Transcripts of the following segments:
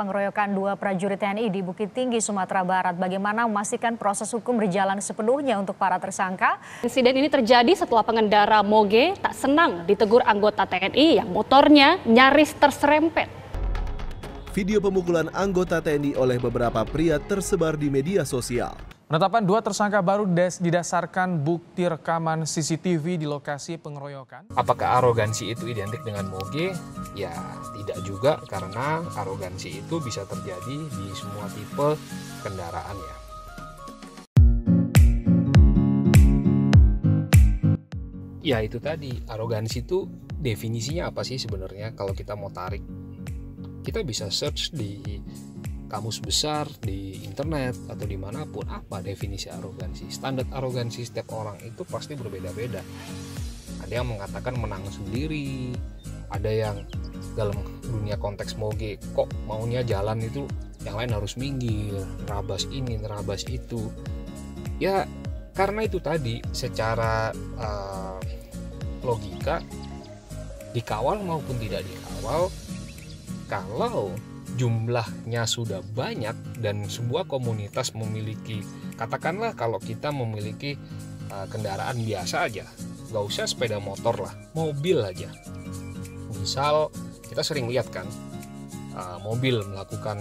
pengeroyokan dua prajurit TNI di Bukit Tinggi, Sumatera Barat. Bagaimana memastikan proses hukum berjalan sepenuhnya untuk para tersangka? Insiden ini terjadi setelah pengendara moge tak senang ditegur anggota TNI yang motornya nyaris terserempet. Video pemukulan anggota TNI oleh beberapa pria tersebar di media sosial. Penetapan dua tersangka baru didasarkan bukti rekaman CCTV di lokasi pengeroyokan. Apakah arogansi itu identik dengan moge? Ya tidak juga, karena arogansi itu bisa terjadi di semua tipe kendaraan ya. Ya itu tadi, arogansi itu definisinya apa sih sebenarnya kalau kita mau tarik? Kita bisa search di kamus besar, di internet, atau dimanapun, apa definisi arogansi. Standar arogansi setiap orang itu pasti berbeda-beda. Ada yang mengatakan menang sendiri, ada yang dalam dunia konteks moge, kok maunya jalan itu yang lain harus minggir, nerabas ini, nerabas itu. Ya karena itu tadi, secara logika, dikawal maupun tidak dikawal, kalau jumlahnya sudah banyak dan sebuah komunitas memiliki, katakanlah kalau kita memiliki kendaraan biasa aja, nggak usah sepeda motor lah, mobil aja. Misal kita sering lihat kan, mobil melakukan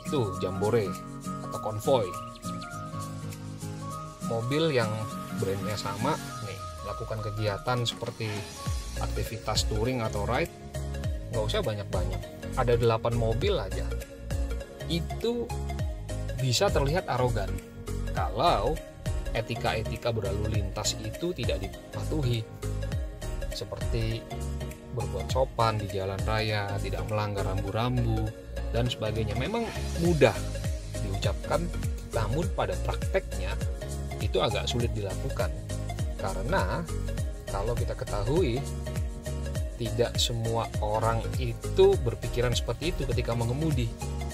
itu jambore atau konvoy, mobil yang brandnya sama nih melakukan kegiatan seperti aktivitas touring atau ride, nggak usah banyak-banyak, ada 8 mobil aja, itu bisa terlihat arogan kalau etika-etika berlalu lintas itu tidak dipatuhi, seperti berbuat sopan di jalan raya, tidak melanggar rambu-rambu dan sebagainya. Memang mudah diucapkan, namun pada prakteknya itu agak sulit dilakukan, karena kalau kita ketahui tidak semua orang itu berpikiran seperti itu ketika mengemudi.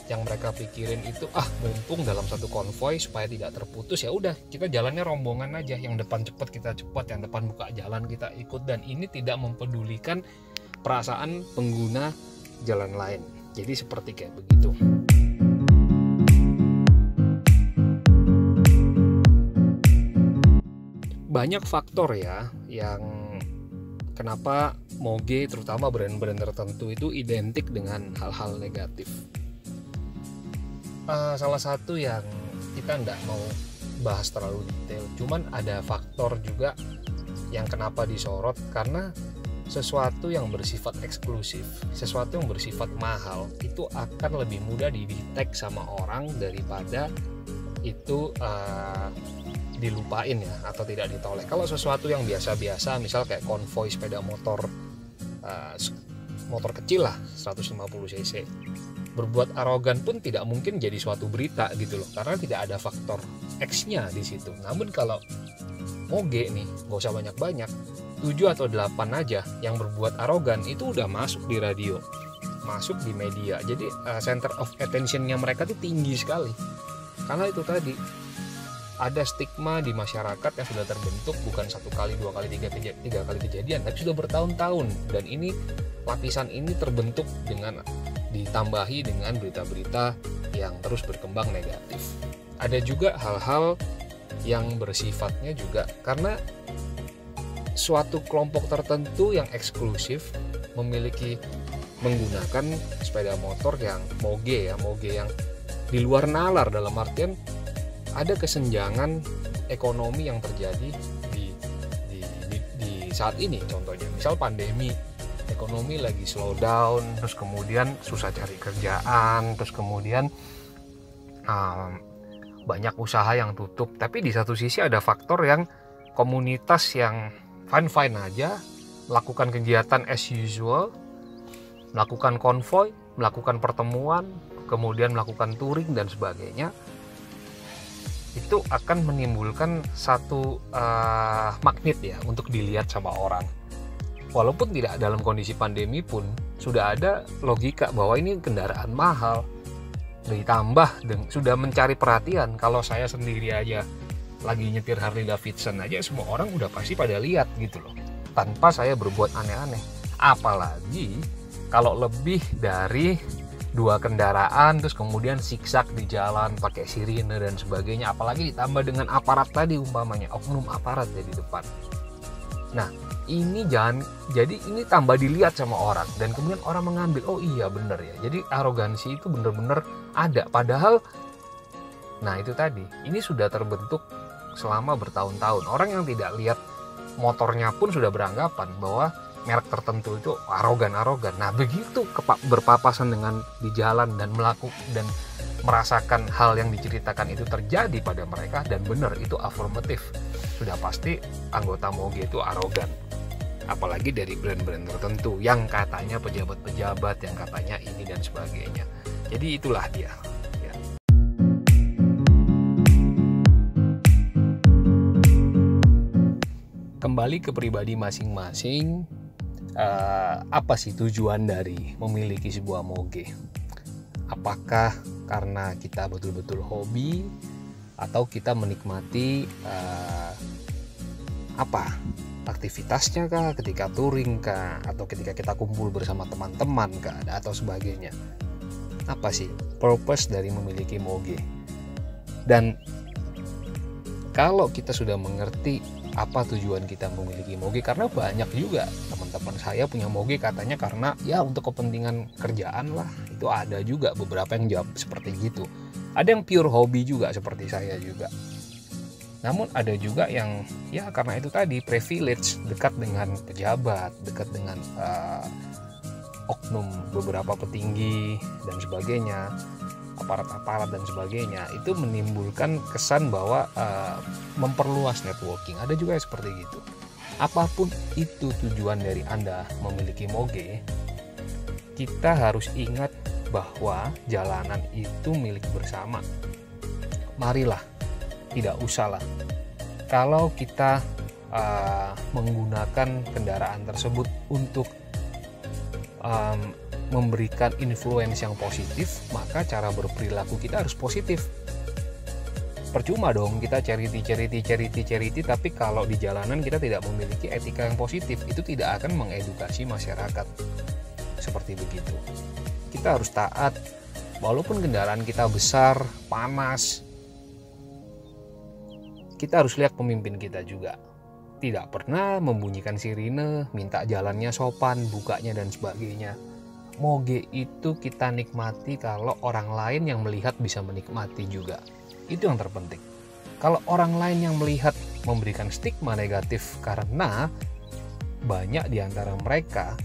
Yang mereka pikirin itu, mumpung dalam satu konvoy supaya tidak terputus, ya udah kita jalannya rombongan aja, yang depan cepat kita cepat, yang depan buka jalan kita ikut, dan ini tidak mempedulikan perasaan pengguna jalan lain. Jadi seperti kayak begitu. Banyak faktor ya yang kenapa moge, terutama brand-brand tertentu, itu identik dengan hal-hal negatif. Salah satu yang kita nggak mau bahas terlalu detail, cuman ada faktor juga yang kenapa disorot, karena sesuatu yang bersifat eksklusif, sesuatu yang bersifat mahal, itu akan lebih mudah didetek sama orang daripada itu dilupain ya, atau tidak ditoleh. Kalau sesuatu yang biasa-biasa, misal kayak konvoy sepeda motor, motor kecil lah 150 cc, berbuat arogan pun tidak mungkin jadi suatu berita gitu loh, karena tidak ada faktor X-nya di situ. Namun kalau moge nih, gak usah banyak-banyak, 7 atau 8 aja yang berbuat arogan itu udah masuk di radio, masuk di media. Jadi center of attention-nya mereka tuh tinggi sekali, karena itu tadi ada stigma di masyarakat yang sudah terbentuk, bukan 1 kali, 2 kali, 3 kali kejadian, tapi sudah bertahun-tahun. Dan ini lapisan ini terbentuk dengan ditambahi dengan berita-berita yang terus berkembang negatif. Ada juga hal-hal yang bersifatnya juga karena suatu kelompok tertentu yang eksklusif menggunakan sepeda motor yang moge yang di luar nalar, dalam artian ada kesenjangan ekonomi yang terjadi di saat ini. Contohnya misal pandemi, ekonomi lagi slow down, terus kemudian susah cari kerjaan, terus kemudian banyak usaha yang tutup. Tapi di satu sisi ada faktor yang komunitas yang fine aja, melakukan kegiatan as usual, melakukan konvoy, melakukan pertemuan, kemudian melakukan touring dan sebagainya. Itu akan menimbulkan satu magnet ya untuk dilihat sama orang. Walaupun tidak dalam kondisi pandemi pun sudah ada logika bahwa ini kendaraan mahal, ditambah sudah mencari perhatian. Kalau saya sendiri aja lagi nyetir Harley Davidson aja, semua orang udah pasti pada lihat gitu loh, tanpa saya berbuat aneh-aneh. Apalagi Kalau lebih dari 2 kendaraan terus kemudian siksak di jalan pakai sirine dan sebagainya, apalagi ditambah dengan aparat tadi, umpamanya oknum aparat di depan. Nah, ini ini tambah dilihat sama orang dan kemudian orang mengambil, oh iya bener ya. Jadi arogansi itu bener-bener ada, padahal nah itu tadi, ini sudah terbentuk selama bertahun-tahun. Orang yang tidak lihat motornya pun sudah beranggapan bahwa merek tertentu itu arogan. Nah, begitu berpapasan dengan di jalan dan merasakan hal yang diceritakan itu terjadi pada mereka dan benar itu afirmatif, sudah pasti anggota Moge itu arogan. Apalagi dari brand-brand tertentu yang katanya pejabat-pejabat, yang katanya ini dan sebagainya. Jadi itulah dia. Kembali ke pribadi masing-masing. Apa sih tujuan dari memiliki sebuah Moge? Apakah karena kita betul-betul hobi atau kita menikmati aktivitasnya kah, ketika touring kah, atau ketika kita kumpul bersama teman-teman kah, atau sebagainya? Apa sih purpose dari memiliki Moge? Dan kalau kita sudah mengerti apa tujuan kita memiliki Moge, karena banyak juga teman-teman saya punya Moge katanya karena ya untuk kepentingan kerjaan lah, itu ada juga beberapa yang jawab seperti gitu. Ada yang pure hobi juga seperti saya juga. Namun ada juga yang ya karena itu tadi privilege, dekat dengan pejabat, dekat dengan oknum beberapa petinggi dan sebagainya, aparat-aparat dan sebagainya, itu menimbulkan kesan bahwa memperluas networking. Ada juga yang seperti gitu. Apapun itu tujuan dari Anda memiliki Moge, kita harus ingat bahwa jalanan itu milik bersama. Marilah, tidak usahlah kalau kita menggunakan kendaraan tersebut untuk memberikan influence yang positif, maka cara berperilaku kita harus positif. Percuma dong kita charity, tapi kalau di jalanan kita tidak memiliki etika yang positif, itu tidak akan mengedukasi masyarakat. Seperti begitu. Kita harus taat, walaupun kendaraan kita besar, panas, kita harus lihat pemimpin kita juga. Tidak pernah membunyikan sirine, minta jalannya sopan, bukanya dan sebagainya. Moge itu kita nikmati kalau orang lain yang melihat bisa menikmati juga. Itu yang terpenting. Kalau orang lain yang melihat memberikan stigma negatif karena banyak di antara mereka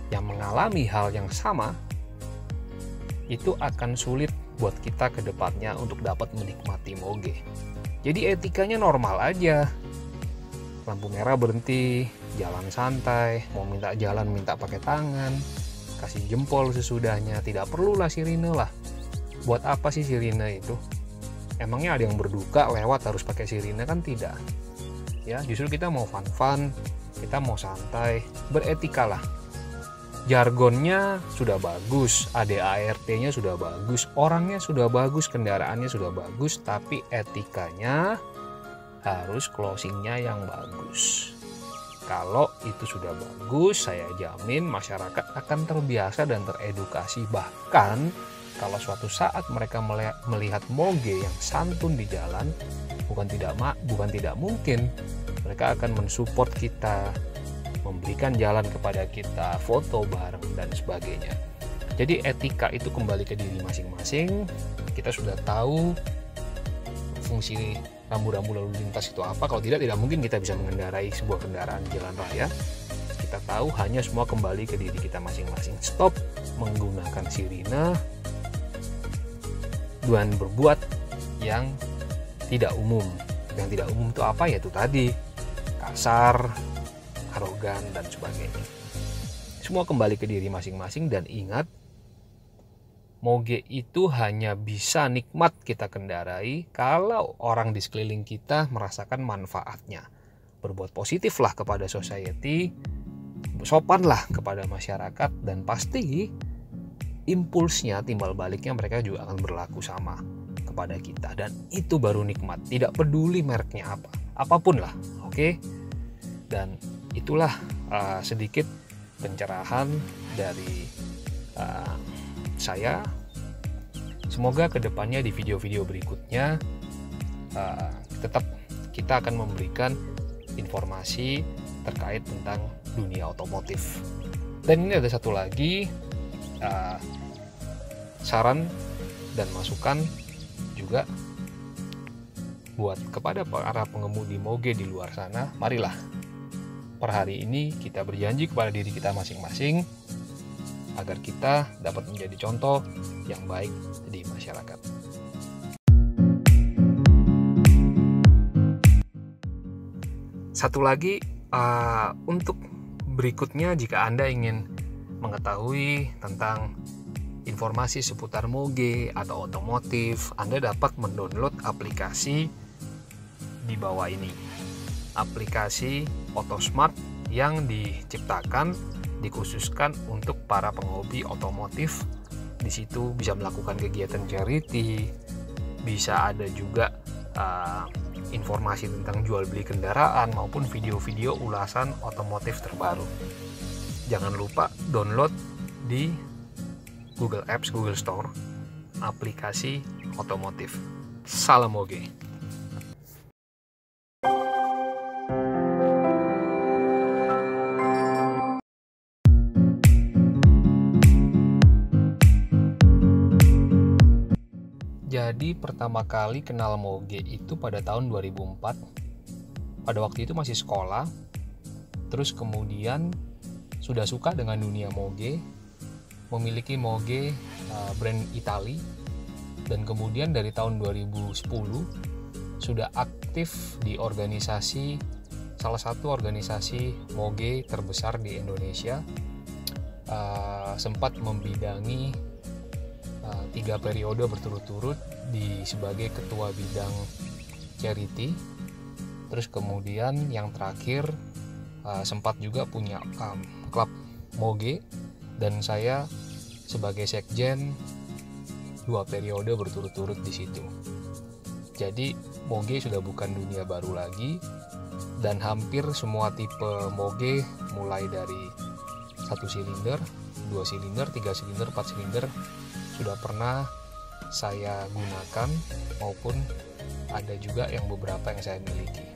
yang mengalami hal yang sama, itu akan sulit buat kita ke depannya untuk dapat menikmati Moge. Jadi etikanya normal aja. Lampu merah berhenti, jalan santai, mau minta jalan minta pakai tangan, kasih jempol sesudahnya, tidak perlulah sirine lah. Buat apa sih sirine itu? Emangnya ada yang berduka lewat harus pakai sirine? Kan tidak. Ya, justru kita mau fun-fun, kita mau santai, beretika lah. Jargonnya sudah bagus, ADART-nya sudah bagus, orangnya sudah bagus, kendaraannya sudah bagus, tapi etikanya harus closingnya yang bagus. Kalau itu sudah bagus, saya jamin masyarakat akan terbiasa dan teredukasi. Bahkan kalau suatu saat mereka melihat Moge yang santun di jalan, bukan tidak mungkin mereka akan mensupport kita, memberikan jalan kepada kita, foto bareng dan sebagainya. Jadi etika itu kembali ke diri masing-masing. Kita sudah tahu fungsi rambu-rambu lalu lintas itu apa. Kalau tidak mungkin kita bisa mengendarai sebuah kendaraan di jalan raya. Kita tahu, hanya semua kembali ke diri kita masing-masing. Stop menggunakan sirine dan berbuat yang tidak umum. Yang tidak umum itu apa? Ya itu tadi, kasar, arogan dan sebagainya. Semua kembali ke diri masing-masing, dan ingat, Moge itu hanya bisa nikmat kita kendarai kalau orang di sekeliling kita merasakan manfaatnya. Berbuat positiflah kepada society, sopanlah kepada masyarakat, dan pasti impulsnya, timbal baliknya mereka juga akan berlaku sama kepada kita. Dan itu baru nikmat, tidak peduli mereknya apa, apapun lah, oke? Dan itulah sedikit pencerahan dari saya. Semoga kedepannya di video-video berikutnya tetap kita akan memberikan informasi terkait tentang dunia otomotif. Dan ini ada satu lagi saran dan masukan juga buat kepada para pengemudi moge di luar sana. Marilah per hari ini kita berjanji kepada diri kita masing-masing agar kita dapat menjadi contoh yang baik di masyarakat. Satu lagi, untuk berikutnya, jika Anda ingin mengetahui tentang informasi seputar moge atau otomotif, Anda dapat mendownload aplikasi di bawah ini. Aplikasi Otosmart yang diciptakan, dikhususkan untuk para penghobi otomotif. Di situ bisa melakukan kegiatan charity, bisa ada juga informasi tentang jual beli kendaraan maupun video-video ulasan otomotif terbaru. Jangan lupa download di Google Apps, Google Store, aplikasi otomotif. Salam moge. Jadi pertama kali kenal moge itu pada tahun 2004. Pada waktu itu masih sekolah. Terus kemudian sudah suka dengan dunia moge, memiliki moge brand Itali, dan kemudian dari tahun 2010 sudah aktif di organisasi, salah satu organisasi moge terbesar di Indonesia. Sempat membidangi 3 periode berturut-turut sebagai ketua bidang charity. Terus kemudian yang terakhir sempat juga punya klub moge, dan saya sebagai sekjen 2 periode berturut-turut di situ. Jadi moge sudah bukan dunia baru lagi, dan hampir semua tipe moge mulai dari 1 silinder, 2 silinder, 3 silinder, 4 silinder sudah pernah saya gunakan, maupun ada juga yang beberapa yang saya miliki.